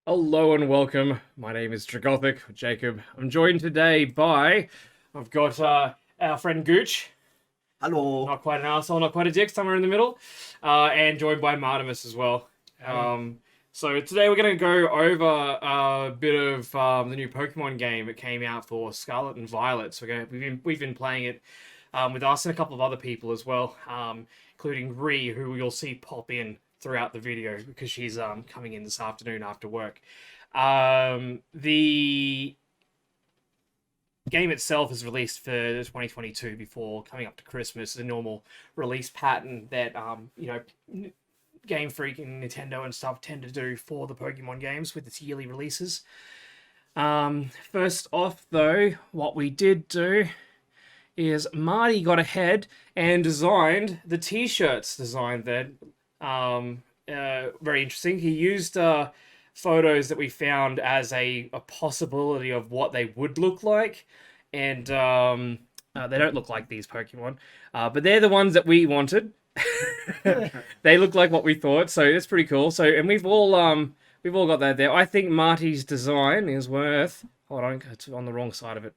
Hello and welcome. My name is Dragothic, Jacob. I'm joined today by, I've got our friend Gooch, Hello. not quite an arsehole, not quite a dick, somewhere in the middle, and joined by Martimus as well. So today we're going to go over a bit of the new Pokemon game that came out for Scarlet and Violet. So we've been playing it with us and a couple of other people as well, including Ree, who you'll see pop in throughout the video because she's coming in this afternoon after work. The game itself is released for 2022 before coming up to Christmas, the normal release pattern that Game Freak and Nintendo and stuff tend to do for the Pokemon games with its yearly releases. First off, though, what we did do is Marty got ahead and designed the t-shirts designed there. Very interesting. He used photos that we found as a possibility of what they would look like, and they don't look like these Pokemon, but they're the ones that we wanted. They look like what we thought, so it's pretty cool. So, and we've all got that there. I think Marty's design is worth. Hold on, it's on the wrong side of it.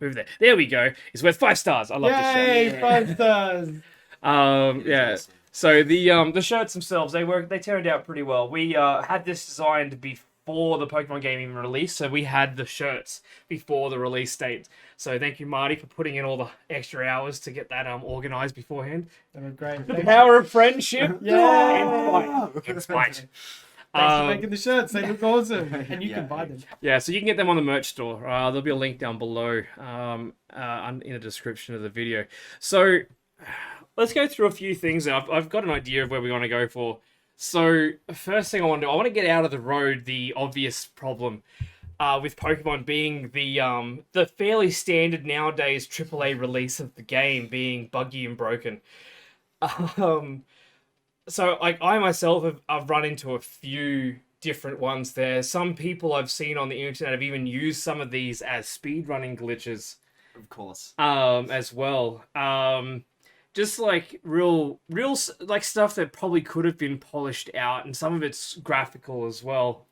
Move there. There we go. It's worth 5 stars. I love this shirt. Yay, 5 stars. Yeah. So the shirts themselves, they turned out pretty well. We had this designed before the Pokemon game even released, so we had the shirts before the release date. So thank you, Marty, for putting in all the extra hours to get that organized beforehand. That was great. The power of friendship. Yeah. And fight. Thanks for making the shirts. They look awesome. And you can buy them. Yeah, so you can get them on the merch store. There'll be a link down below in the description of the video. So let's go through a few things. I've got an idea of where we want to go for. So first thing I want to get out of the road the obvious problem with Pokemon being the fairly standard nowadays AAA release of the game being buggy and broken. So I myself have run into a few different ones there. Some people I've seen on the internet have even used some of these as speedrunning glitches. Of course. As well. Just like real like stuff that probably could have been polished out, and some of it's graphical as well.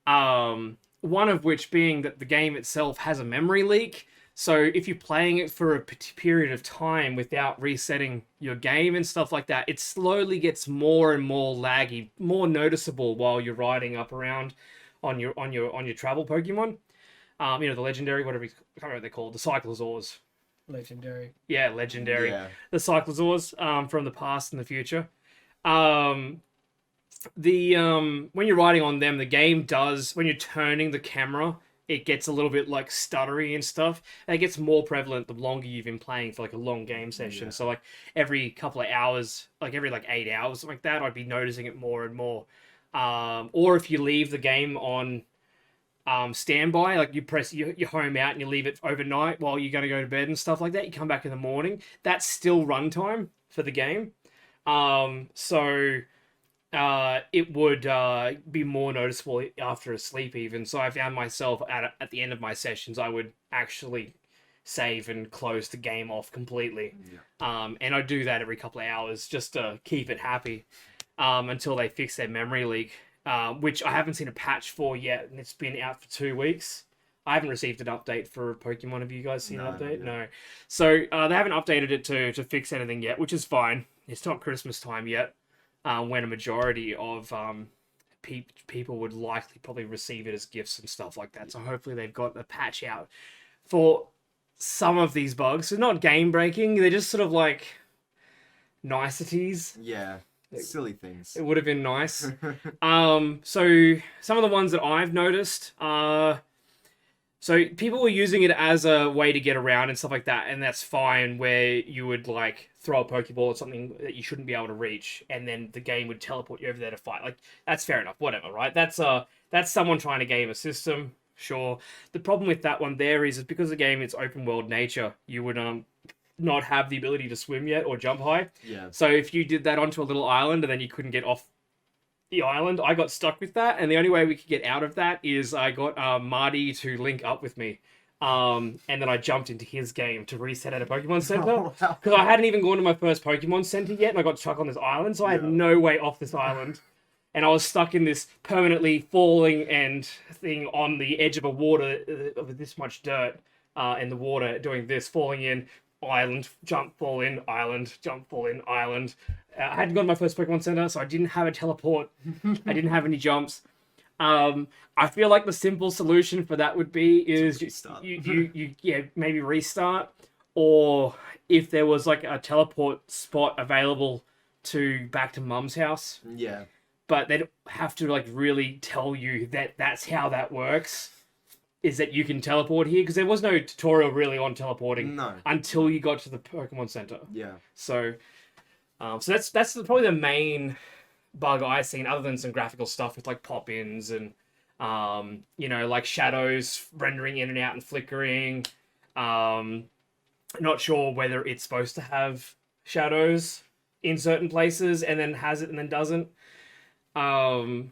One of which being that the game itself has a memory leak. So if you're playing it for a period of time without resetting your game and stuff like that, it slowly gets more and more laggy, more noticeable while you're riding up around on your travel Pokemon. The legendary, whatever, I can't remember what they're called, the Cyclosaurs. Legendary. Yeah, legendary. Yeah. The Cyclosaurs from the past and the future. When you're riding on them, the game does, when you're turning the camera, it gets a little bit like stuttery and stuff. And it gets more prevalent the longer you've been playing for like a long game session. Yeah. So like every couple of hours, like every 8 hours, something like that, I'd be noticing it more and more. Or if you leave the game on standby, like you press your home out and you leave it overnight while you're going to go to bed and stuff like that, you come back in the morning, that's still runtime for the game. It would be more noticeable after a sleep even. So I found myself at the end of my sessions, I would actually save and close the game off completely. Yeah. And I do that every couple of hours just to keep it happy until they fix their memory leak, which I haven't seen a patch for yet, and it's been out for 2 weeks. I haven't received an update for Pokemon. Have you guys seen an update? No. So they haven't updated it to fix anything yet, which is fine. It's not Christmas time yet. When a majority of people would likely probably receive it as gifts and stuff like that. So hopefully they've got a patch out for some of these bugs. So not game breaking, they're just sort of like niceties. Yeah. Silly things. It would have been nice. So some of the ones that I've noticed so people were using it as a way to get around and stuff like that, and that's fine, where you would like throw a Pokeball at something that you shouldn't be able to reach, and then the game would teleport you over there to fight. Like, that's fair enough, whatever, right? That's someone trying to game a system, sure. The problem with that one there is because the game is open world nature, you would not have the ability to swim yet or jump high. Yeah. So if you did that onto a little island and then you couldn't get off the island, I got stuck with that, and the only way we could get out of that is I got Marty to link up with me, and then I jumped into his game to reset at a Pokemon Center, because I hadn't even gone to my first Pokemon Center yet, and I got stuck on this island, so I had no way off this island. and I was stuck in this permanently falling and thing on the edge of a water of this much dirt in the water, doing this, falling in, island, jump, fall in, island, jump, fall in, island. I hadn't gotten my first Pokemon Center, so I didn't have a teleport. I didn't have any jumps. I feel like the simple solution for that would be is you maybe restart, or if there was like a teleport spot available to back to Mum's house. Yeah. But they'd have to like really tell you that that's how that works. Is that you can teleport here, because there was no tutorial really on teleporting until you got to the Pokemon Center. Yeah. So that's probably the main bug I've seen, other than some graphical stuff with like pop-ins and like shadows rendering in and out and flickering. Not sure whether it's supposed to have shadows in certain places and then has it and then doesn't. And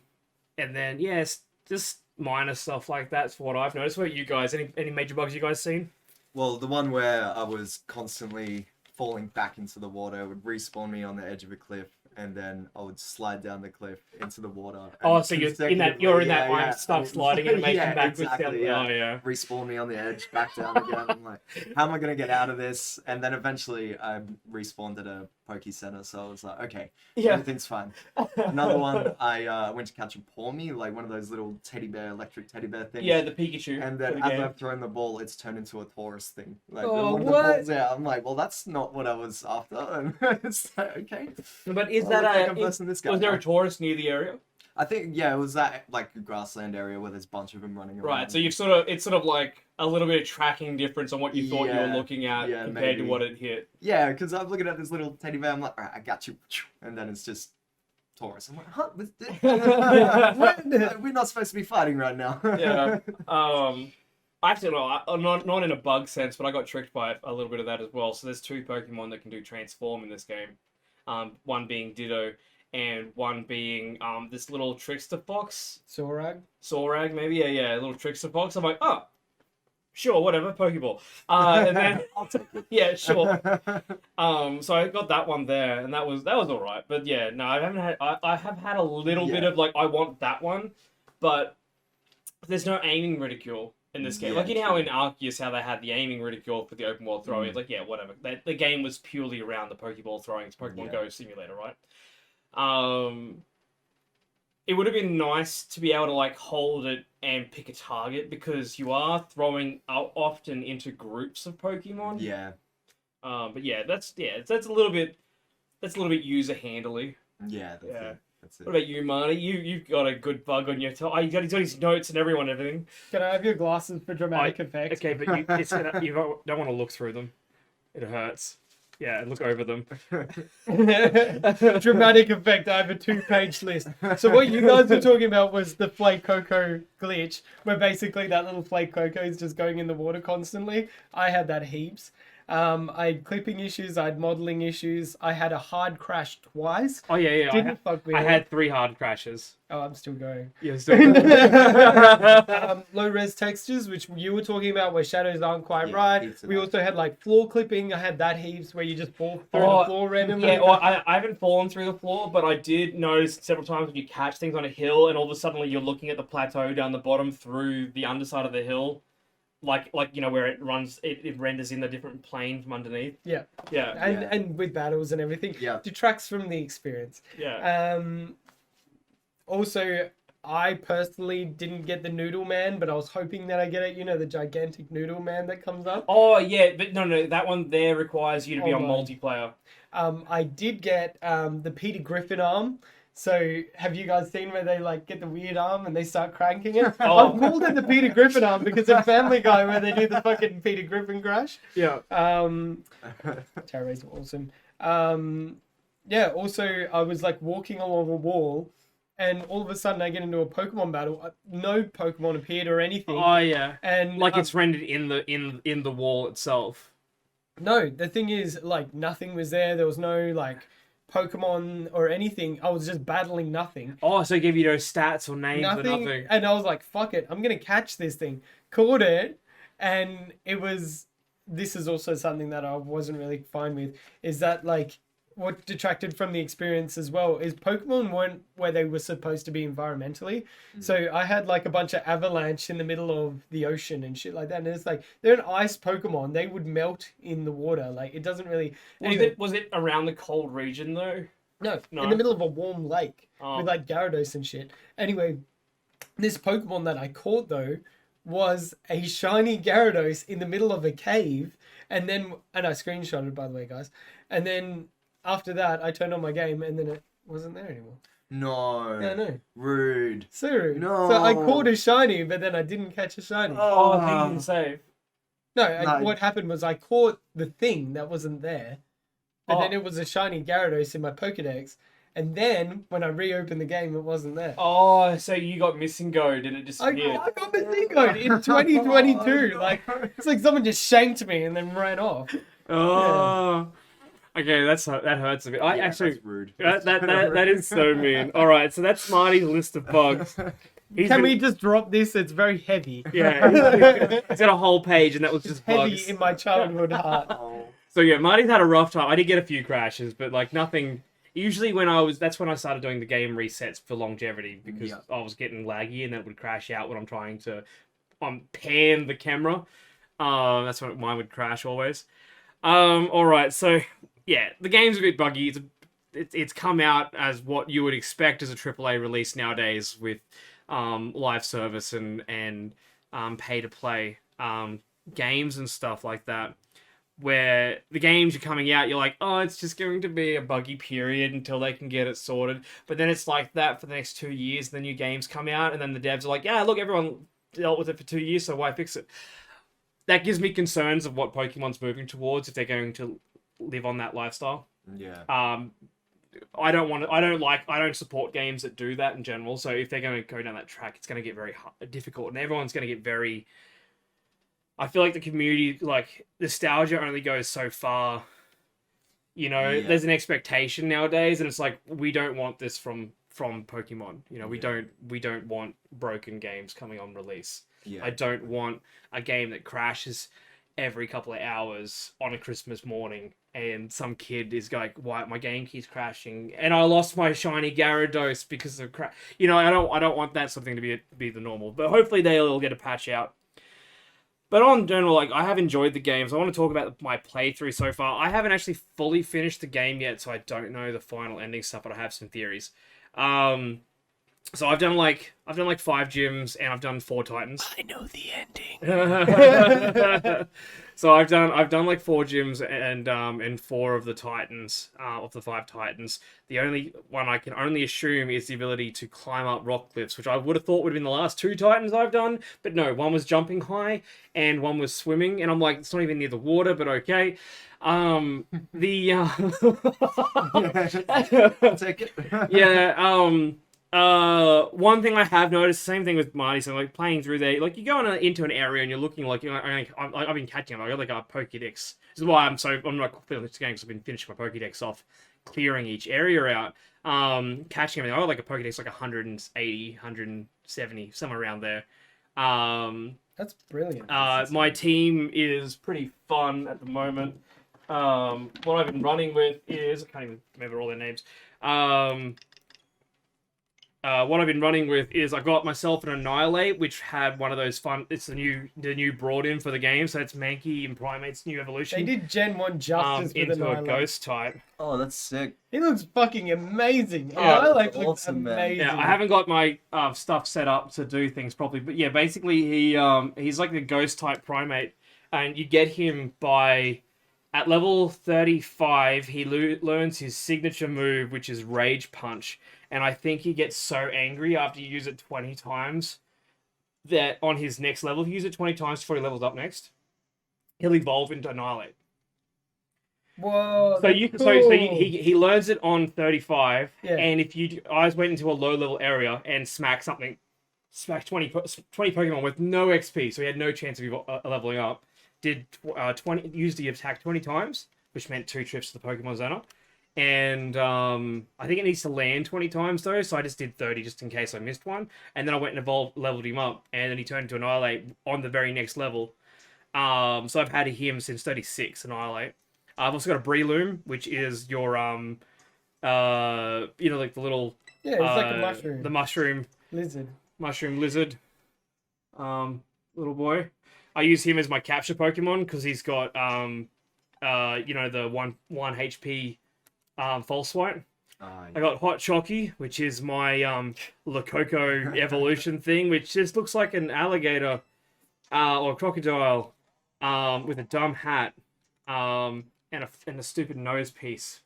then yes, just minor stuff like that's what I've noticed. What about you guys? Any major bugs you guys seen? Well, the one where I was constantly falling back into the water would respawn me on the edge of a cliff, and then I would slide down the cliff into the water. Oh, so you're in that I'm stuck sliding animation backwards. Exactly, down. Oh, yeah. Respawn me on the edge, back down again. I'm like, how am I going to get out of this? And then eventually I respawned at a Poke Center, so I was like, okay, everything's fine. Another one, I went to catch a Pawmi, like one of those little electric teddy bear things. Yeah, the Pikachu. And then as I've thrown the ball, it's turned into a Taurus thing. Like, what? The ball's out. I'm like, well, that's not what I was after. And it's like, okay. But is was there a Taurus near the area? I think, it was that like grassland area where there's a bunch of them running around. Right, so it's sort of like a little bit of tracking difference on what you thought you were looking at compared to what it hit. Yeah, because I'm looking at this little teddy bear, I'm like, all right, I got you. And then it's just Taurus. I'm like, huh? We're not supposed to be fighting right now. Yeah. Actually, no, not in a bug sense, but I got tricked by a little bit of that as well. So there's two Pokemon that can do transform in this game. One being Ditto, and one being this little trickster fox. Sorag, maybe. Yeah, little trickster fox. I'm like, oh, sure, whatever, Pokeball. And then I'll take it. Yeah, sure. So I got that one there, and that was all right. But yeah, no, I have had a little bit of like, I want that one, but there's no aiming ridicule in this game. Like, you know how in Arceus, how they had the aiming ridicule for the open world throwing. It's like, yeah, whatever. The game was purely around the Pokeball throwing. It's Pokemon Go simulator, right? It would have been nice to be able to like hold it and pick a target, because you are throwing often into groups of Pokemon. Yeah. But yeah, that's a little bit user handily. Yeah. That's it. What about you, Marty? You've got a good bug on your top. He's got his notes and everything. Can I have your glasses for dramatic effect? Okay, but you don't want to look through them. It hurts. Yeah, look over them. Dramatic effect. I have a 2-page list. So what you guys were talking about was the Flake Coco glitch, where basically that little Flake Coco is just going in the water constantly. I had that heaps. I had clipping issues. I had modeling issues. I had a hard crash twice. Oh yeah. Didn't fuck with I had 3 hard crashes. Oh, I'm still going. You're still going. Low res textures, which you were talking about, where shadows aren't quite right. We also had like floor clipping. I had that heaps, where you just fall through the floor randomly. Yeah, well, I haven't fallen through the floor, but I did notice several times when you catch things on a hill, and all of a sudden you're looking at the plateau down the bottom through the underside of the hill. Like where it runs, it renders in the different plane from underneath. Yeah. Yeah. And with battles and everything. Yeah. Detracts from the experience. Yeah. Also, I personally didn't get the Noodle Man, but I was hoping that I get it. You know, the gigantic Noodle Man that comes up. Oh yeah, but no, that one there requires you to be on multiplayer. I did get the Peter Griffin arm. So, have you guys seen where they like get the weird arm and they start cranking it? I've called it the Peter Griffin arm because in Family Guy where they do the fucking Peter Griffin crash. Yeah. Terror's awesome. Also I was like walking along a wall, and all of a sudden I get into a Pokemon battle. No Pokemon appeared or anything. Oh yeah. And like it's rendered in the wall itself. No, the thing is, like, nothing was there. There was no like Pokemon or anything. I was just battling nothing. Oh, so it gave you no stats or names or nothing. And I was like, fuck it, I'm gonna catch this thing. Caught it, and it was. This is also something that I wasn't really fine with. Is that like what detracted from the experience as well is Pokemon weren't where they were supposed to be environmentally. So I had like a bunch of avalanche in the middle of the ocean and shit like that. And it's like, they're an ice Pokemon. They would melt in the water. Like, it doesn't really... Anyway, Was it around the cold region though? no, No? in the middle of a warm lake Oh. with like Gyarados and shit. Anyway, this Pokemon that I caught though was a shiny Gyarados in the middle of a cave. And I screenshotted it, by the way, guys. And then after that, I turned on my game and then it wasn't there anymore. No. Yeah, I know. Rude. So rude. No. So I caught a shiny, but then I didn't catch a shiny. Oh, I think you didn't save. No, what happened was I caught the thing that wasn't there, but then Oh. it was a shiny Gyarados in my Pokedex. And then when I reopened the game, it wasn't there. Oh, so you got missing goad and it I disappeared. got Missing Code in 2022. Like, it's like someone just shanked me and then ran off. Oh. Okay, that hurts a bit. I Yeah, actually that's rude. that is so mean. All right, so that's Marty's list of bugs. Can we just drop this? It's very heavy. Yeah, he's got a whole page, and that was just Heavy bugs. in my childhood heart. Oh. So yeah, Marty's had a rough time. I did get a few crashes, but like nothing. Usually that's when I started doing the game resets for longevity because Yeah. I was getting laggy and that would crash out when I'm trying to pan the camera. That's when mine would crash always. All right, so yeah, the game's a bit buggy. It's come out as what you would expect as a AAA release nowadays with live service and pay to play games and stuff like that. Where the games are coming out, you're like, oh, it's just going to be a buggy period until they can get it sorted. But then it's like that for the next 2 years. The new games come out, and then the devs are like, yeah, look, everyone dealt with it for 2 years, so why fix it? That gives me concerns of what Pokemon's moving towards if they're going to live on that lifestyle. Yeah. I don't support games that do that in general. So if they're going to go down that track, it's going to get very difficult, and everyone's going to get very. I feel like the community, like, nostalgia only goes so far. You know, Yeah. there's an expectation nowadays, and it's like, we don't want this from Pokemon. You know, we don't want broken games coming on release. Yeah. I don't want a game that crashes every couple of hours on a Christmas morning, and some kid is like, "Why my game keeps crashing?" And I lost my shiny Gyarados because of crash. You know, I don't want that something to be the normal. But hopefully they'll get a patch out. But on general, like, I have enjoyed the games. I want to talk about my playthrough so far. I haven't actually fully finished the game yet, so I don't know the final ending stuff, but I have some theories. So I've done like 5 gyms and I've done 4 Titans. I know the ending. So I've done like 4 gyms and 4 of the Titans, of the 5 Titans. The only one I can only assume is the ability to climb up rock cliffs, which I would have thought would have been the last 2 Titans I've done, but no, one was jumping high and one was swimming, and I'm like, it's not even near the water, but okay. I'll take it. Yeah, one thing I have noticed, same thing with Marty, so like playing through there, like you go into an area and you're looking like, I've been catching them, I got like a Pokédex. This is why I'm not completing this game, because I've been finishing my Pokédex off, clearing each area out, catching everything. I got like a Pokédex like 180, 170, somewhere around there. That's brilliant. My team is pretty fun at the moment. What I've been running with is, I can't even remember all their names. What I've been running with is I got myself an Annihilate, which had one of those fun. It's the new brought in for the game, so it's Mankey and Primate's new evolution. They did Gen 1 justice with into a Annihilate. ghost type. Oh, that's sick. He looks fucking amazing. Oh, Annihilate looks awesome, man. amazing. Yeah, I haven't got my stuff set up to do things properly, but yeah, basically he's like the ghost type Primate, and you get him by. At level 35, he learns his signature move, which is Rage Punch. And I think he gets so angry after you use it 20 times that on his next level, if you use it 20 times before he levels up next, he'll evolve into Annihilate. Whoa. So cool. he learns it on 35, Yeah. and if you guys went into a low level area and smack 20 Pokemon with no XP, so he had no chance of leveling up, did 20 used the attack 20 times, which meant 2 trips to the Pokemon Center. And I think it needs to land 20 times though, so I just did 30 just in case I missed one. And then I went and leveled him up, and then he turned into Annihilate on the very next level. So I've had him since 36, Annihilate. I've also got a breloom, which is your like the little Yeah, it's like a mushroom. the Lizard. lizard, little boy. I use him as my capture Pokemon because he's got the one HP false swipe. I got Hot Chocky, which is my Lococo evolution thing, which just looks like an alligator or a crocodile with a dumb hat and a stupid nose piece.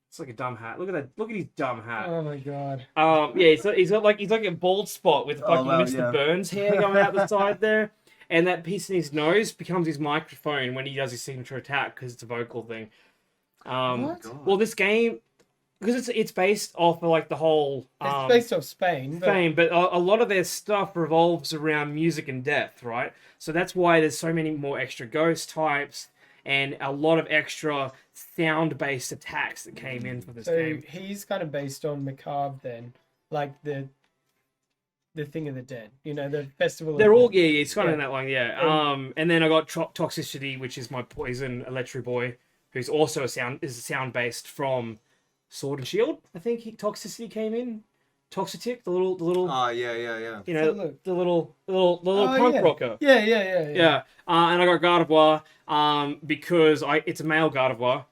It's like a dumb hat. Look at that! Look at his dumb hat. Oh my god. Yeah, he's like a bald spot with fucking Mr. Burns hair going out the side there, and that piece in his nose becomes his microphone when he does his signature attack because it's a vocal thing. What? Well, this game, because it's based off of like the whole It's based off Spain. but a lot of their stuff revolves around music and death, right? So that's why there's so many more extra ghost types and a lot of extra sound-based attacks that came in for this game. So he's kind of based on Macabre then, like the Thing of the Dead, the festival. They're all it's kind of in that line, yeah. And then I got Toxicity, which is my poison Electro Boy, who's also a sound-based from Sword and Shield. I think Toxicity came in. Toxitic, the little. Oh yeah. The little punk rocker. Yeah. Yeah. And I got Gardevoir because it's a male Gardevoir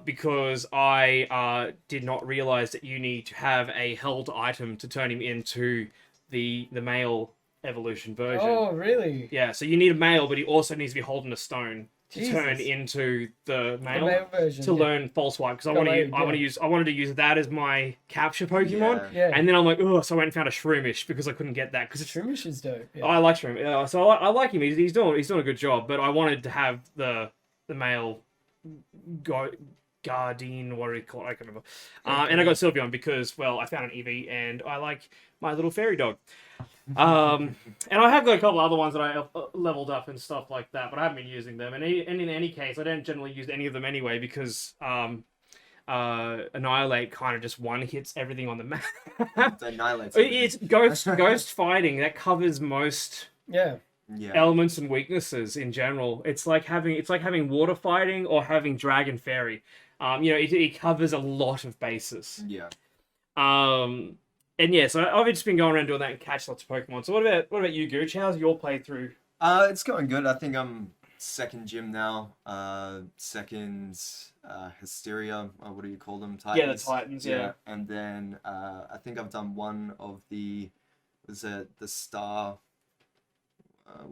because I did not realize that you need to have a held item to turn him into the male evolution version. Oh really? Yeah. So you need a male, but he also needs to be holding a stone to turn into the male version, to learn false swipe because I wanted to use that as my capture Pokemon. Yeah. And then I'm like, oh, so I went and found a Shroomish because I couldn't get that because Shroomish is dope. Yeah. I like Shroom. So I like him. He's doing a good job. But I wanted to have the male Guardian, what do you call it? I can't remember. And I got Sylveon because I found an EV and I like my little fairy dog. And I have got a couple other ones that I leveled up and stuff like that, but I haven't been using them. And in any case, I don't generally use any of them anyway because Annihilate kind of just one hits everything on the map. It's ghost fighting that covers most elements and weaknesses in general. It's like having water fighting or having dragon fairy. It covers a lot of bases. Yeah. And yeah, so I've just been going around doing that and catch lots of Pokemon. So what about you, Gooch? How's your playthrough? It's going good. I think I'm second gym now. Second Hysteria. What do you call them? Titans. Yeah, the Titans. Yeah. And then I think I've done one of the Star.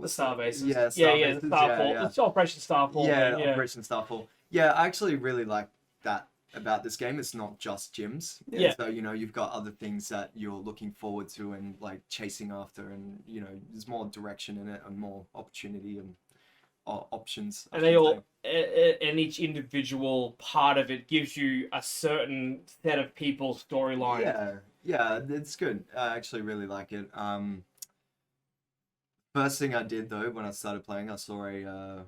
The Star Bases. Yeah, Star Bases. The Starfall. Yeah. It's Operation Starfall. Yeah, Operation Starfall. Yeah, I actually really like that about this game. It's not just gyms. Yeah. So, you've got other things that you're looking forward to and like chasing after, and there's more direction in it and more opportunity and options. And and each individual part of it gives you a certain set of people's storyline. Yeah, it's good. I actually really like it. First thing I did though when I started playing, I saw a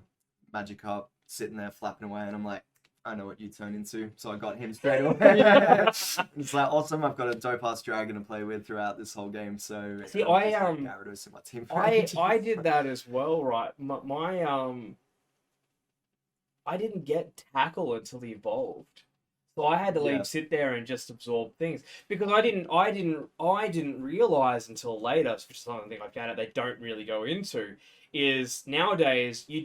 Magikarp sitting there flapping away, and I'm like, I know what you turn into, so I got him straight away. It's like awesome. I've got a dope ass dragon to play with throughout this whole game. So see, Gyarados in my team. I did that as well, right? I didn't get tackle until he evolved, so I had to sit there and just absorb things because I didn't realize until later, which is something like that they don't really go into, is nowadays it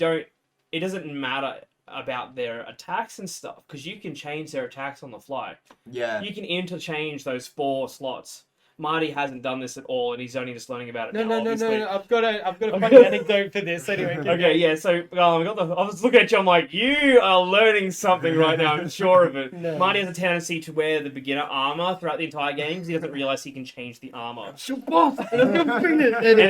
doesn't matter about their attacks and stuff because you can change their attacks on the fly. Yeah. You can interchange those 4 slots. Marty hasn't done this at all, and he's only just learning about it now. No. I've got a funny anecdote for this. Anyway. Okay, yeah. So I was looking at you. I'm like, you are learning something right now. I'm sure of it. No. Marty has a tendency to wear the beginner armor throughout the entire game because he doesn't realize he can change the armor. And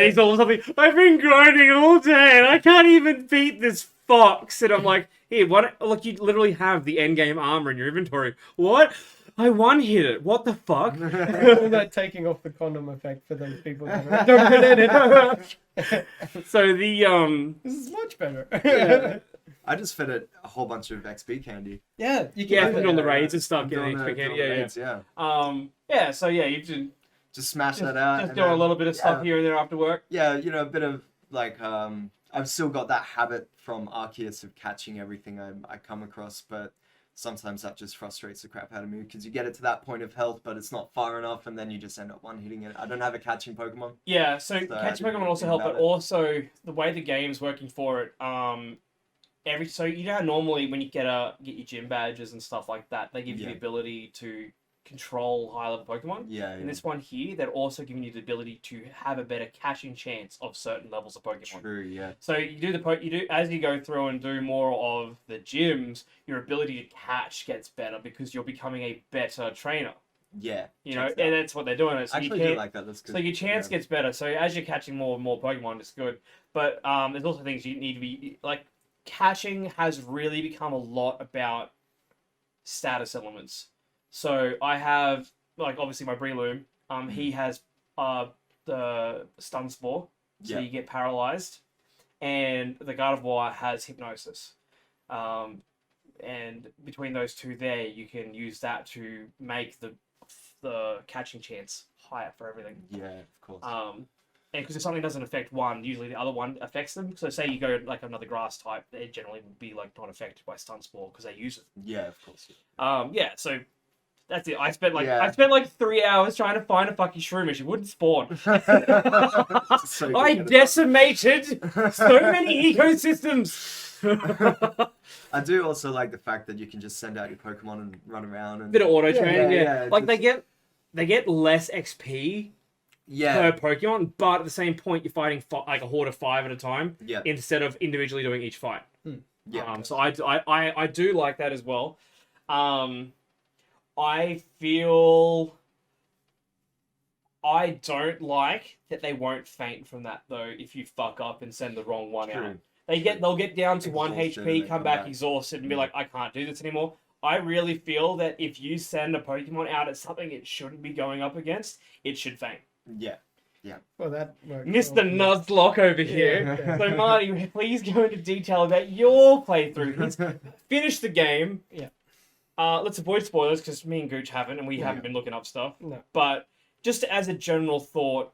he's all something. I've been grinding all day, and I can't even beat this fox. And I'm like, here, what? Look, you literally have the end game armor in your inventory. What? I one-hit it. What the fuck? All that taking off the condom effect for those people that don't relate it. So the This is much better. Yeah. I just fed it a whole bunch of XP candy. Yeah, you can put it on the raids and stuff. Getting XP candy. Yeah. So yeah, you can just smash that out. Just do a little bit of stuff here and there after work. Yeah, a bit of like I've still got that habit from Arceus of catching everything I come across, but sometimes that just frustrates the crap out of me because you get it to that point of health, but it's not far enough, and then you just end up one-hitting it. I don't have a catching Pokemon. Yeah, so catching Pokemon also help, but also the way the game's working for it, so you know how normally when you get your gym badges and stuff like that, they give you the ability to control high level Pokemon. Yeah. In this one here, they're also giving you the ability to have a better catching chance of certain levels of Pokemon. True. Yeah. So you do as you go through and do more of the gyms, your ability to catch gets better because you're becoming a better trainer. Yeah. You know, and that's what they're doing. So I actually do like that. That's good. So your chance gets better. So as you're catching more and more Pokemon, it's good. But there's also things you need to be like. Catching has really become a lot about status elements. So I have, like, obviously my Breloom, he has the Stun Spore, so you get paralyzed, and the Gardevoir has Hypnosis. And between those two there, you can use that to make the catching chance higher for everything. Yeah, of course. And because if something doesn't affect one, usually the other one affects them. So say you go like another grass type, they generally will be like not affected by Stun Spore because they use it. Yeah, of course. Yeah, so that's it. I spent like 3 hours trying to find a fucking Shroomish. It wouldn't spawn. I decimated so many ecosystems. I do also like the fact that you can just send out your Pokemon and run around and bit of auto training. Yeah, like they get less XP. Per Pokemon, but at the same point, you're fighting like a horde of 5 at a time instead of individually doing each fight. So I do like that as well. I feel I don't like that they won't faint from that though if you fuck up and send the wrong one out. They'll get down to 1 HP, come back exhausted and be like, I can't do this anymore. I really feel that if you send a Pokemon out at something it shouldn't be going up against, it should faint. Yeah. Well, that works. Mr. Nuzlocke over here. Yeah. So, Marty, please go into detail about your playthrough. He's finished the game. Yeah. Let's avoid spoilers because me and Gooch haven't, and we haven't been looking up stuff. No. But just as a general thought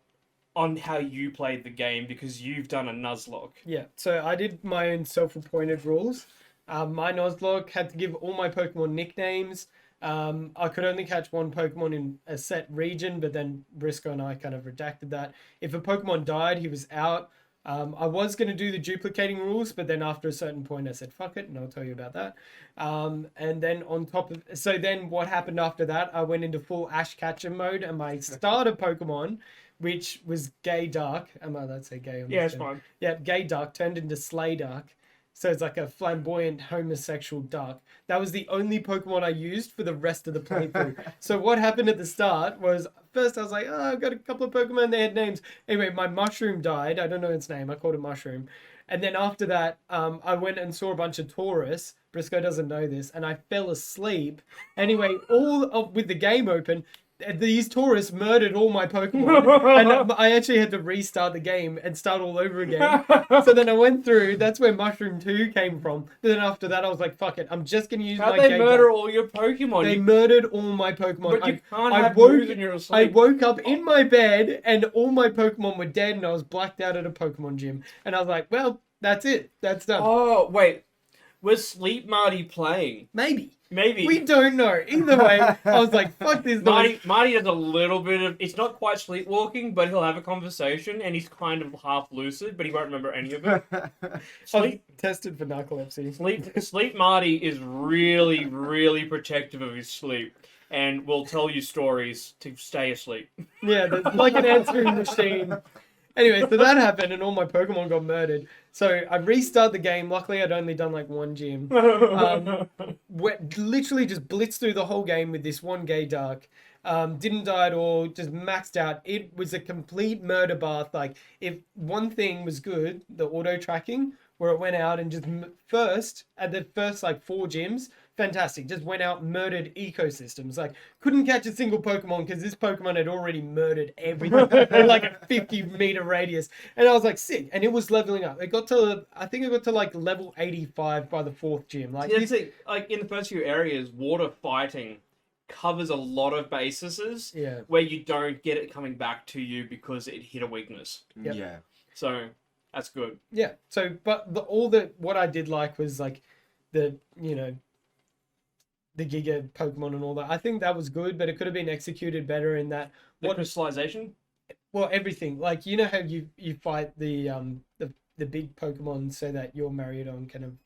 on how you played the game, because you've done a Nuzlocke. Yeah. So I did my own self-appointed rules. My Nuzlocke had to give all my Pokemon nicknames. I could only catch one Pokemon in a set region, but then Briscoe and I kind of redacted that. If a Pokemon died, he was out. I was going to do the duplicating rules, but then after a certain point I said, fuck it, and I'll tell you about that. And then then what happened after that, I went into full Ash Catcher mode, and my starter Pokemon, which was Gay Dark, am I allowed to say gay on this? Yeah, it's fine. Yeah, Gay Dark turned into Slay Dark. So it's like a flamboyant homosexual dark. That was the only Pokemon I used for the rest of the playthrough. So what happened at the start was, first I was like, I've got a couple of Pokemon, they had names. Anyway, my Mushroom died. I don't know its name. I called it Mushroom. And then after that, I went and saw a bunch of Taurus. Briscoe doesn't know this. And I fell asleep. Anyway, with the game open, these Taurus murdered all my Pokemon, and I actually had to restart the game and start all over again. So then I went through. That's where Mushroom 2 came from. But then after that, I was like, "Fuck it! I'm just gonna use my." How'd they murder all your Pokemon? They murdered all my Pokemon. But you can't have moves when you're asleep. I woke up in my bed, and all my Pokemon were dead, and I was blacked out at a Pokemon gym. And I was like, "Well, that's it. That's done." Oh wait, was Sleep Marty playing? Maybe. We don't know. Either way, I was like, fuck this. Marty does a little bit of... It's not quite sleepwalking, but he'll have a conversation, and he's kind of half lucid, but he won't remember any of it. Tested for narcolepsy. Sleep Marty is really, really protective of his sleep, and will tell you stories to stay asleep. Yeah, there's like an answering machine. Anyway, so that happened, and all my Pokemon got murdered. So I restarted the game. Luckily, I'd only done like one gym. Literally just blitzed through the whole game with this one Gay Dark. Didn't die at all. Just maxed out. It was a complete murder bath. Like, if one thing was good, the auto tracking, where it went out and just at the first like 4 gyms, fantastic. Just went out and murdered ecosystems. Like, couldn't catch a single Pokemon because this Pokemon had already murdered everything in like a 50-meter radius. And I was like, sick. And it was leveling up. I think it got to like level 85 by the 4th gym. Like, like in the first few areas, water fighting covers a lot of bases where you don't get it coming back to you because it hit a weakness. Yep. Yeah. So That's good. Yeah. So, but what I did like was like the the Giga Pokemon and all that. I think that was good, but it could have been executed better in that. The crystallization. Well, everything, like how you fight the big Pokemon so that your Mariodon can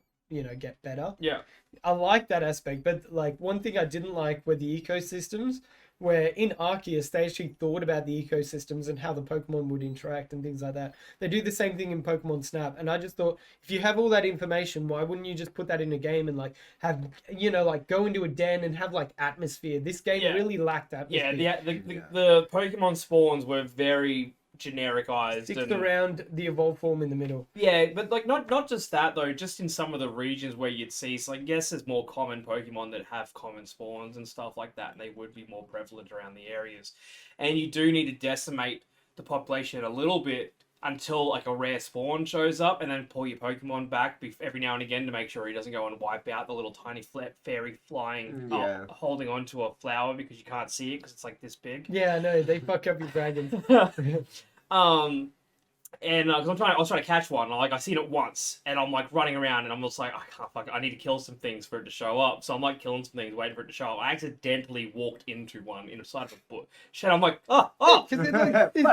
get better. Yeah. I like that aspect, but like one thing I didn't like were the ecosystems. Where in Arceus they actually thought about the ecosystems and how the Pokemon would interact and things like that. They do the same thing in Pokemon Snap, and I just thought if you have all that information, why wouldn't you just put that in a game and like have like go into a den and have like atmosphere? This game really lacked atmosphere. Yeah, the Pokemon spawns were very genericized. Sixth around the evolved form in the middle. Yeah, but like not just that though, just in some of the regions where you'd see, so I guess there's more common Pokemon that have common spawns and stuff like that, and they would be more prevalent around the areas. And you do need to decimate the population a little bit until like a rare spawn shows up, and then pull your Pokemon back every now and again to make sure he doesn't go and wipe out the little tiny fairy flying up, holding onto a flower because you can't see it because it's like this big. Yeah, I know, they fuck up your dragons. And I was trying to catch one. I seen it once, and I'm like running around, and I'm just like, I can't fuck it. I need to kill some things for it to show up. So I'm like killing some things, waiting for it to show up. I accidentally walked into one inside of a bush. Shit, I'm like, oh, because they're like a they're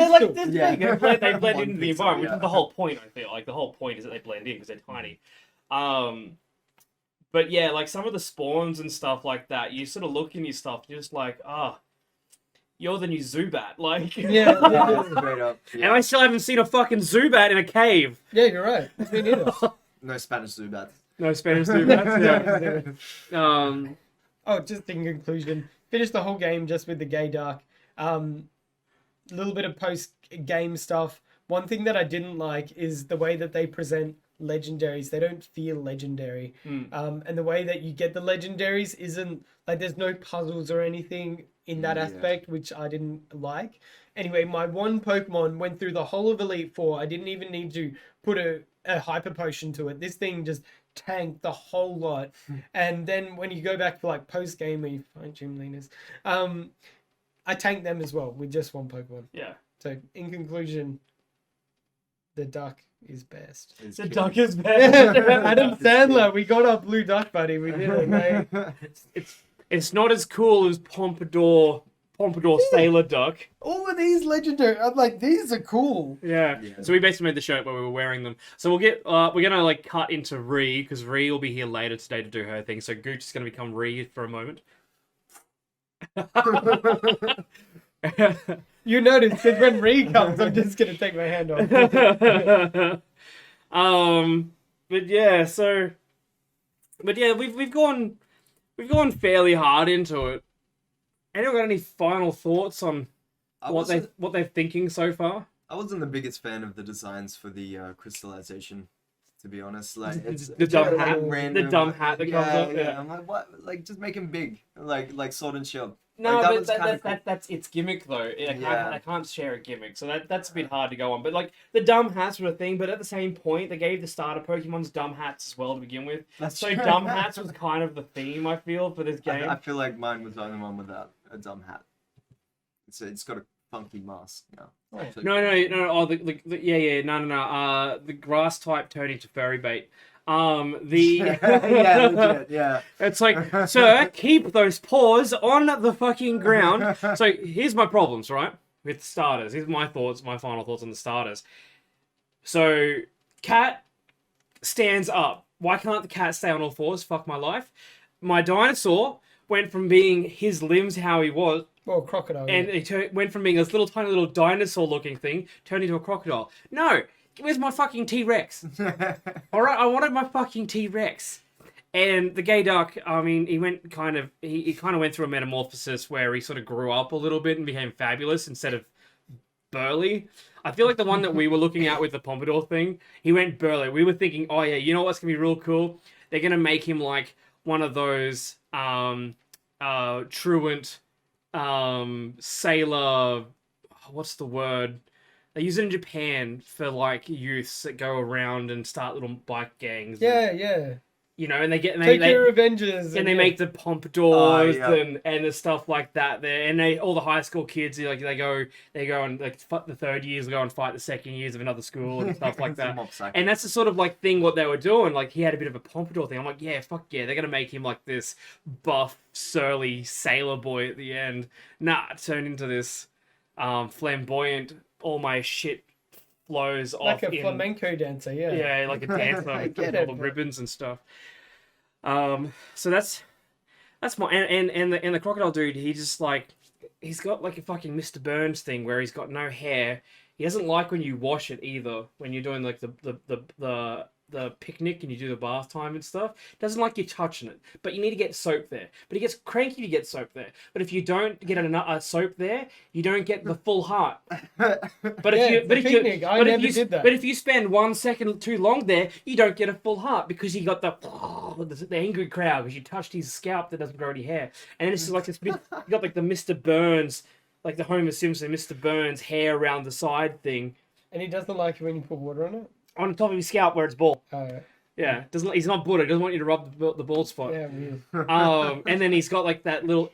like this big. They blend into the environment, which is the whole point. I feel like the whole point is that they blend in because they're tiny. But yeah, like some of the spawns and stuff like that, you sort of look in your stuff, you're just like, you're the new Zubat, like. Yeah, straight up. Yeah. And I still haven't seen a fucking Zubat in a cave. Yeah, you're right. Me neither. No Spanish Zubats. No Spanish Zubats. Yeah. Oh, just in conclusion, finished the whole game just with the Gay Dark. Little bit of post game stuff. One thing that I didn't like is the way that they present legendaries. They don't feel legendary. And the way that you get the legendaries isn't like there's no puzzles or anything in that aspect, which I didn't like. Anyway, my one Pokemon went through the whole of Elite Four. I didn't even need to put a hyper potion to it. This thing just tanked the whole lot. And then when you go back for like post game where you find gym leaders, I tanked them as well with just one Pokemon. Yeah. So in conclusion, the duck is best. The duck is best. Adam Sandler, we got our blue duck, buddy. We did it, mate. It's not as cool as Pompadour Sailor Duck. All of these legendary, I'm like, these are cool. Yeah. So we basically made the shirt where we were wearing them. So we're gonna like cut into Ree because Ree will be here later today to do her thing. So Gooch is gonna become Ree for a moment. You notice because when Ree comes, I'm just gonna take my hand off. But yeah, we've gone fairly hard into it. Anyone got any final thoughts on what they're thinking so far? I wasn't the biggest fan of the designs for the crystallization, to be honest. Like it's the dumb hat, random, the dumb hat that comes up. Yeah, I'm like, what? Like just make him big, like Sword and Shield. No, like, but that's its gimmick though. I can't share a gimmick, so that's a bit hard to go on. But like the dumb hats were a thing, but at the same point, they gave the starter Pokemon's dumb hats as well to begin with. So dumb hats was kind of the theme I feel for this game. I feel like mine was the only one without a dumb hat. It's got a funky mask now. Oh. No. Oh, no. The grass type turned into furry bait. Legit, yeah. It's like, sir, keep those paws on the fucking ground. So here's my problems, right? With starters. Here's my final thoughts on the starters. So, cat stands up. Why can't the cat stay on all fours? Fuck my life. My dinosaur went from being his limbs how he was. Well, crocodile. And it went from being this tiny little dinosaur looking thing, turned into a crocodile. No! Where's my fucking T-Rex? Alright, I wanted my fucking T-Rex. And the Gay Duck, I mean, he kind of went through a metamorphosis where he sort of grew up a little bit and became fabulous instead of burly. I feel like the one that we were looking at with the Pompadour thing, he went burly. We were thinking, oh yeah, you know what's going to be real cool? They're going to make him like one of those truant sailor... What's the word? They use it in Japan for like youths that go around and start little bike gangs. Yeah. you know, and they get Take your Avengers, and they make the pompadours yeah. and the stuff like that there, and all the high school kids like they go and like the third years go and fight the second years of another school and stuff like that. And that's the sort of like thing what they were doing. Like he had a bit of a pompadour thing. I'm like, yeah, fuck yeah, they're gonna make him like this buff, surly sailor boy at the end. Nah, turn into this flamboyant. All my shit flows like off a flamenco dancer, yeah, like a dancer with all the ribbons and stuff. So that's my and the crocodile dude. He just like he's got like a fucking Mr. Burns thing where he's got no hair. He doesn't like when you wash it either. When you're doing like the picnic and you do the bath time and stuff, doesn't like you touching it. But you need to get soap there. But he gets cranky to get soap there. But if you don't get a soap there, you don't get the full heart. But if you spend 1 second too long there, you don't get a full heart because you got the angry crowd because you touched his scalp that doesn't grow any hair. And then it's just like this big, you got like the Mr. Burns, like the Homer Simpson Mr. Burns hair around the side thing. And he doesn't like it when you put water on it? On the top of his scalp where it's bald. Oh, yeah. Yeah, he's not Buddha. He doesn't want you to rub the bald spot. Yeah, weird. And then he's got like that little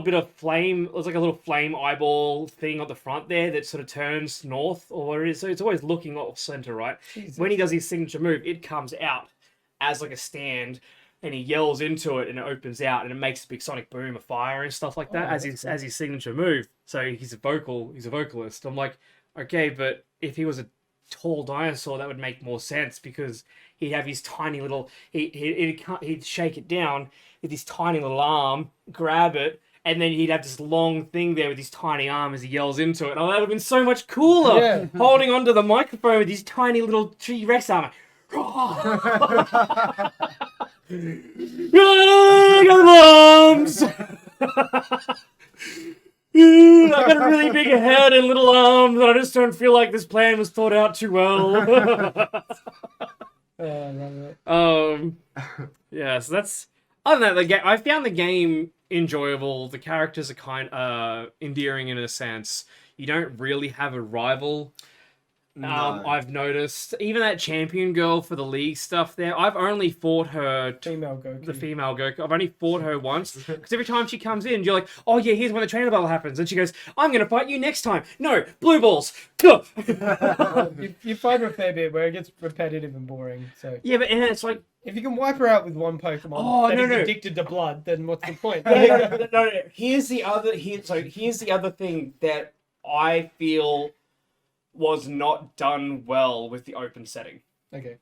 bit of flame. It's like a little flame eyeball thing on the front there that sort of turns north or whatever it is. So it's always looking off center, right? Jesus. When he does his signature move, it comes out as like a stand, and he yells into it, and it opens out, and it makes a big sonic boom of fire and stuff like that as his signature move. So he's a vocalist. I'm like, okay, but if he was a tall dinosaur, that would make more sense because he'd have his tiny little he'd shake it down with his tiny little arm, grab it, and then he'd have this long thing there with his tiny arm as he yells into it. Oh, that would have been so much cooler. Holding onto the microphone with his tiny little T-Rex arm. Arms. I got a really big head and little arms, and I just don't feel like this plan was thought out too well. Yeah, so that's other than that, the game. I found the game enjoyable. The characters are kind of endearing in a sense. You don't really have a rival. No. I've noticed even that champion girl for the league stuff there. I've only fought her. The female Goku. I've only fought her once because every time she comes in, you're like, "Oh yeah, here's when the trainer battle happens," and she goes, "I'm gonna fight you next time." No, blue balls. You fight her a fair bit where it gets repetitive and boring. So yeah, but and it's like if you can wipe her out with one Pokemon that is addicted to blood, then what's the point? No. Here's the other thing that I feel was not done well with the open setting. Okay.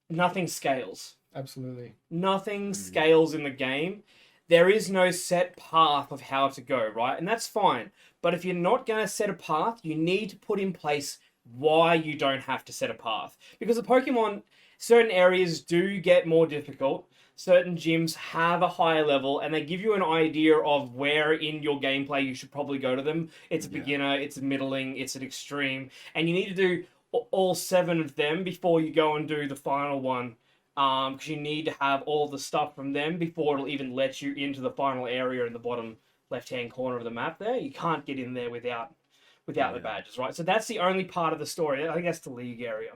Nothing scales. Absolutely. Nothing scales in the game. There is no set path of how to go, right? And that's fine. But if you're not going to set a path, you need to put in place why you don't have to set a path. Because the Pokemon, certain areas do get more difficult. Certain gyms have a higher level, and they give you an idea of where in your gameplay you should probably go to them. It's a beginner, it's a middling, it's an extreme, and you need to do all 7 of them before you go and do the final one. Because you need to have all the stuff from them before it'll even let you into the final area in the bottom left-hand corner of the map there. You can't get in there without the badges, right? So that's the only part of the story. I think that's the league area.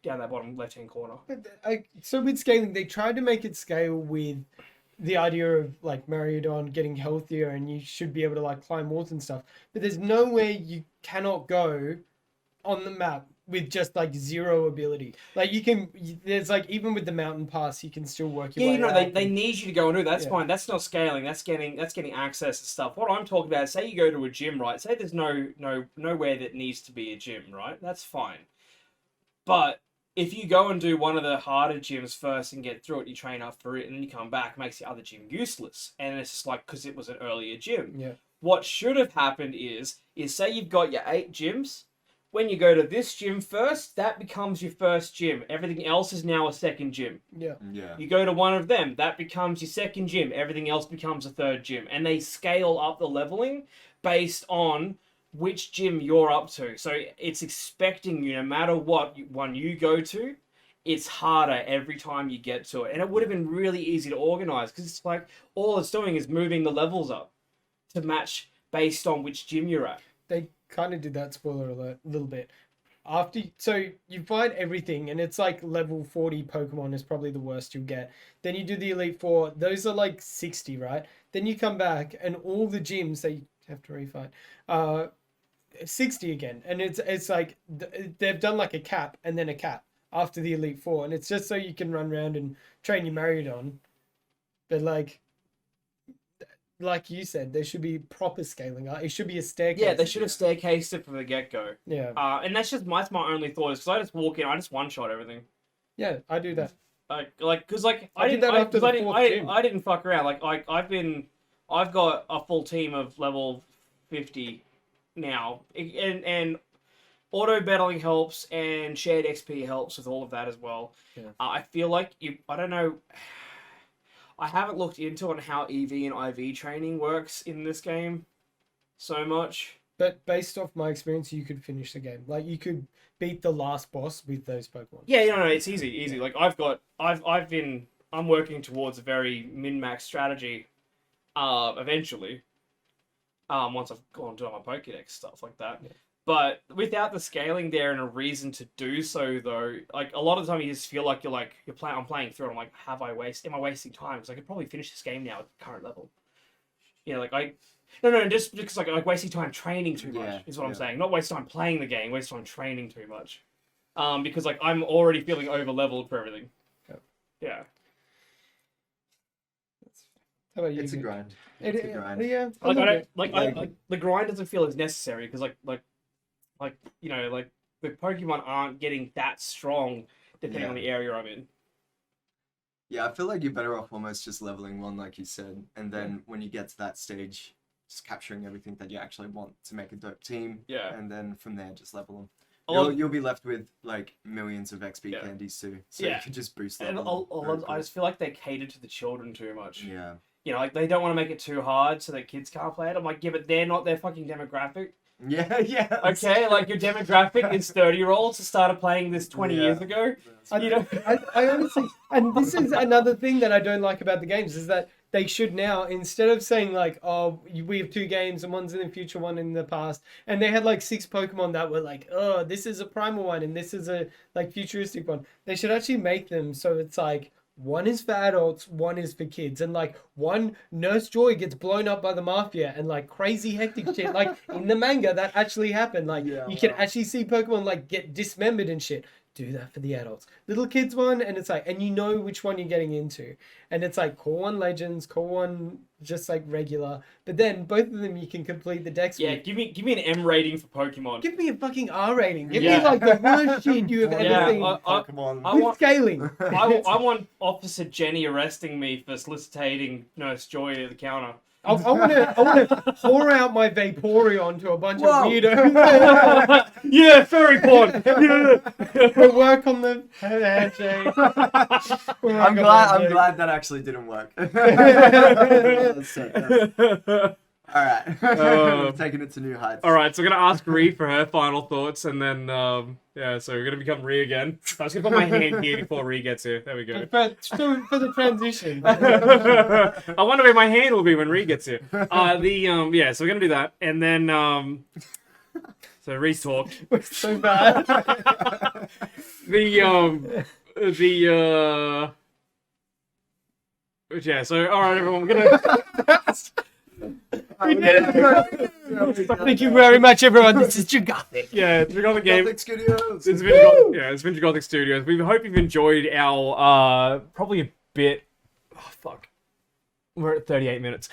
Down that bottom left-hand corner. So with scaling, they tried to make it scale with the idea of like Mariodon getting healthier and you should be able to like climb walls and stuff. But there's nowhere you cannot go on the map with just like 0 ability. Like there's like even with the mountain pass, you can still work your way out. They need you to go and do that. That's fine. That's not scaling. That's getting access to stuff. What I'm talking about is say you go to a gym, right? Say there's nowhere that needs to be a gym, right? That's fine. But if you go and do one of the harder gyms first and get through it, you train up for it, and then you come back, makes the other gym useless. And it's just like, because it was an earlier gym. Yeah. What should have happened is say you've got your 8 gyms. When you go to this gym first, that becomes your first gym. Everything else is now a second gym. Yeah. You go to one of them, that becomes your second gym. Everything else becomes a third gym. And they scale up the leveling based on which gym you're up to. So it's expecting you, no matter what one you go to, it's harder every time you get to it. And it would have been really easy to organize because it's like all it's doing is moving the levels up to match based on which gym you're at. They kind of did that, spoiler alert, a little bit. so you fight everything, and it's like level 40 Pokemon is probably the worst you'll get. Then you do the Elite Four; those are like 60, right? Then you come back, and all the gyms that you have to refight, 60 again, and it's like they've done like a cap and then a cap after the Elite Four, and it's just so you can run around and train your Maridon. But like you said, there should be proper scaling. It should be a staircase. Yeah, they should have staircased it from the get-go. Yeah. And that's just my only thought is because I just walk in, I just one-shot everything. Yeah, I do that. I didn't fuck around. Like I've got a full team of level 50 now, and auto battling helps, and shared XP helps with all of that as well. Yeah. I feel like I don't know. I haven't looked into on how EV and IV training works in this game so much. But based off my experience, you could finish the game. Like, you could beat the last boss with those Pokemon. Yeah, no, it's easy. Like I'm working towards a very min-max strategy. Eventually. Once I've gone to my Pokédex stuff like that. Yeah. But without the scaling there and a reason to do so, though, like a lot of the time you just feel like I'm playing through it. I'm like, am I wasting time? Because I could probably finish this game now at the current level. You know, just because like wasting time training too much is what I'm saying. Not waste time playing the game, waste time training too much. Because like I'm already feeling over leveled for everything. Yeah. How about you? It's a grind. It's a grind. Yeah. The grind doesn't feel as necessary because you know, like the Pokemon aren't getting that strong depending on the area I'm in. Yeah, I feel like you're better off almost just leveling one, like you said, and then when you get to that stage, just capturing everything that you actually want to make a dope team. Yeah. And then from there, just level them. You'll be left with like millions of XP candies too, so you can just boost that. I just feel like they cater to the children too much. Yeah. You know, like they don't want to make it too hard so that kids can't play it. I'm like, yeah, but they're not their fucking demographic. Yeah. Okay, like your demographic is 30-year-olds who started playing this 20 years ago. I honestly, and this is another thing that I don't like about the games, is that they should now, instead of saying like, oh, we have 2 games and one's in the future, one in the past, and they had like 6 Pokemon that were like, oh, this is a primal one and this is a like futuristic one. They should actually make them so it's like, one is for adults, one is for kids. And like one Nurse Joy gets blown up by the mafia and like crazy hectic shit. Like in the manga that actually happened. Like you can actually see Pokemon like get dismembered and shit. Do that for the adults. Little kids one, and it's like, and you know which one you're getting into. And it's like call one Legends, call one just like regular. But then both of them you can complete the dex with. Give me an M rating for Pokemon. Give me a fucking R rating. Give me like the worst shit you have ever seen. Pokemon. With scaling. I want Officer Jenny arresting me for soliciting Nurse Joy at the counter. I want to pour out my Vaporeon to a bunch of weirdos. Yeah, fairy porn. Yeah. We'll work on the handshake. I'm glad that actually didn't work. All right, taking it to new heights. All right, so we're gonna ask Ree for her final thoughts, and then so we're gonna become Ree again. So I was gonna put my hand here before Ree gets here. There we go. For the transition. I wonder where my hand will be when Ree gets here. So we're gonna do that, and then so Ree's talked. So bad. So all right, everyone, we're gonna. Thank you very much, everyone. This is Dragothic. Yeah, Dragothic game. Dragothic Studios. It's been Dragothic Studios. We hope you've enjoyed our probably a bit. Oh fuck, we're at 38 minutes.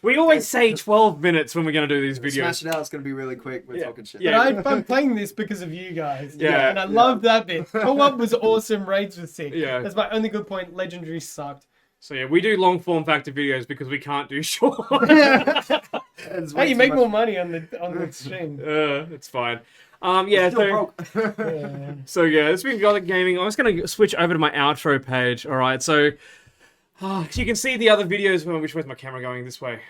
We always say 12 minutes when we're gonna do these videos. Smash it out. It's gonna be really quick. We're talking shit. Yeah, but I'm playing this because of you guys. Yeah, and I love that bit. Co-op was awesome. Raids was sick. Yeah, that's my only good point. Legendary sucked. So yeah, we do long form factor videos because we can't do short. Hey, you make more money on the stream. It's fine. So it's been Gothic Gaming. I'm just gonna switch over to my outro page. All right, so you can see the other videos. Which way's my camera going? This way.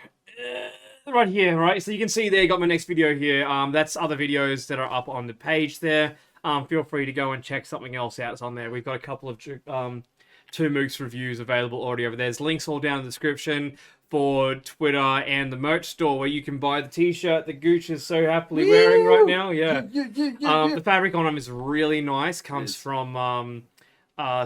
Right here, right? So you can see there, got my next video here. That's other videos that are up on the page there. Feel free to go and check something else out. It's on there. We've got a couple of 2 MOOKS reviews available already over there. There's links all down in the description. for Twitter and the merch store where you can buy the t-shirt that Gooch is so happily wearing right now. Yeah. The fabric on them is really nice. Comes from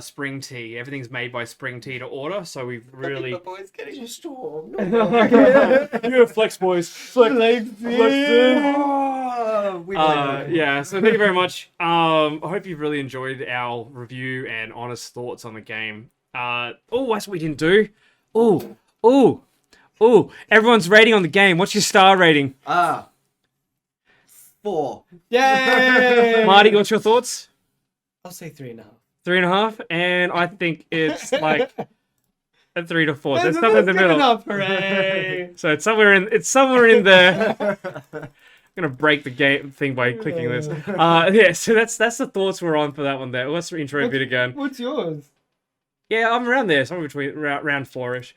Spring Tea. Everything's made by Spring Tea to order, so we've really. The boys getting a storm. Yeah, flex boys. Flex. Yeah, so thank you very much. I hope you've really enjoyed our review and honest thoughts on the game. That's what we didn't do. Everyone's rating on the game. What's your star rating? 4. Yay! Marty, what's your thoughts? I'll say 3.5. 3.5, and I think it's like a 3 to 4. There's something in the middle. Enough, hooray! So it's somewhere in there. I'm gonna break the game thing by clicking this. Yeah. So that's the thoughts we're on for that one there. Let's intro a bit again. What's yours? Yeah, I'm around there, somewhere between round 4ish.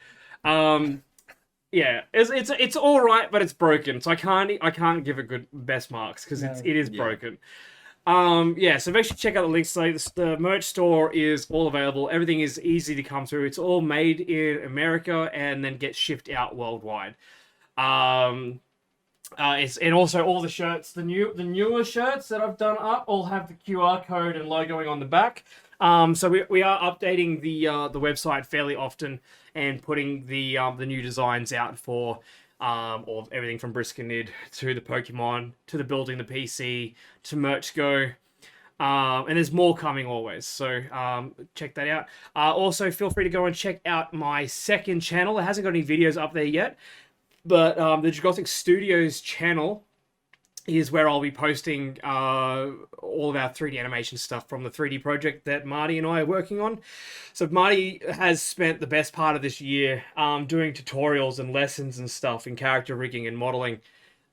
Yeah, it's all right, but it's broken. So I can't give it good best marks because it is broken. Yeah, so make sure to check out the links. So the merch store is all available. Everything is easy to come through. It's all made in America and then gets shipped out worldwide. And also all the shirts, the newer shirts that I've done up all have the QR code and logoing on the back. So we are updating the website fairly often and putting the new designs out for or everything from Briskenid to the Pokemon to the building the PC to merch go. And there's more coming always, so check that out. Also, feel free to go and check out my second channel. It hasn't got any videos up there yet, but the Dragothic Studios channel is where I'll be posting all of our 3D animation stuff from the 3D project that Marty and I are working on. So Marty has spent the best part of this year doing tutorials and lessons and stuff in character rigging and modeling,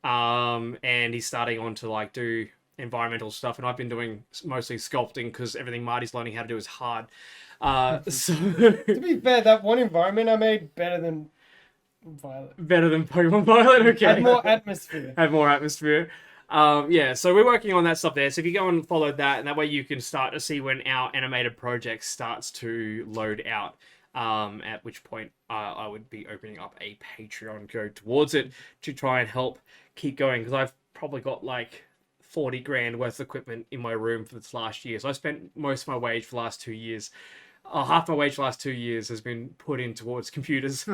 and he's starting on to like do environmental stuff, and I've been doing mostly sculpting because everything Marty's learning how to do is hard. So To be fair, that one environment I made better than Violet. Better than Pokemon Violet, okay. Had more atmosphere. Had more atmosphere. Yeah, so we're working on that stuff there. So if you go and follow that, and that way you can start to see when our animated project starts to load out. At which point I would be opening up a Patreon go towards it to try and help keep going, because I've probably got like 40 grand worth of equipment in my room for this last year. So I spent most of my wage for the last 2 years. Half my wage for the last 2 years has been put in towards computers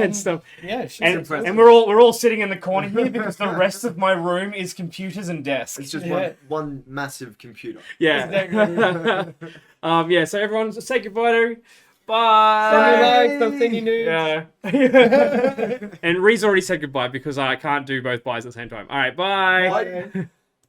and stuff. Yeah, she's and we're all sitting in the corner here because the rest of my room is computers and desks. It's just one massive computer. Yeah. Exactly. Yeah. So everyone, say goodbye. Bye. Send me likes, don't send you nudes. Yeah. And Ree's already said goodbye because I can't do both byes at the same time. All right. Bye. Bye.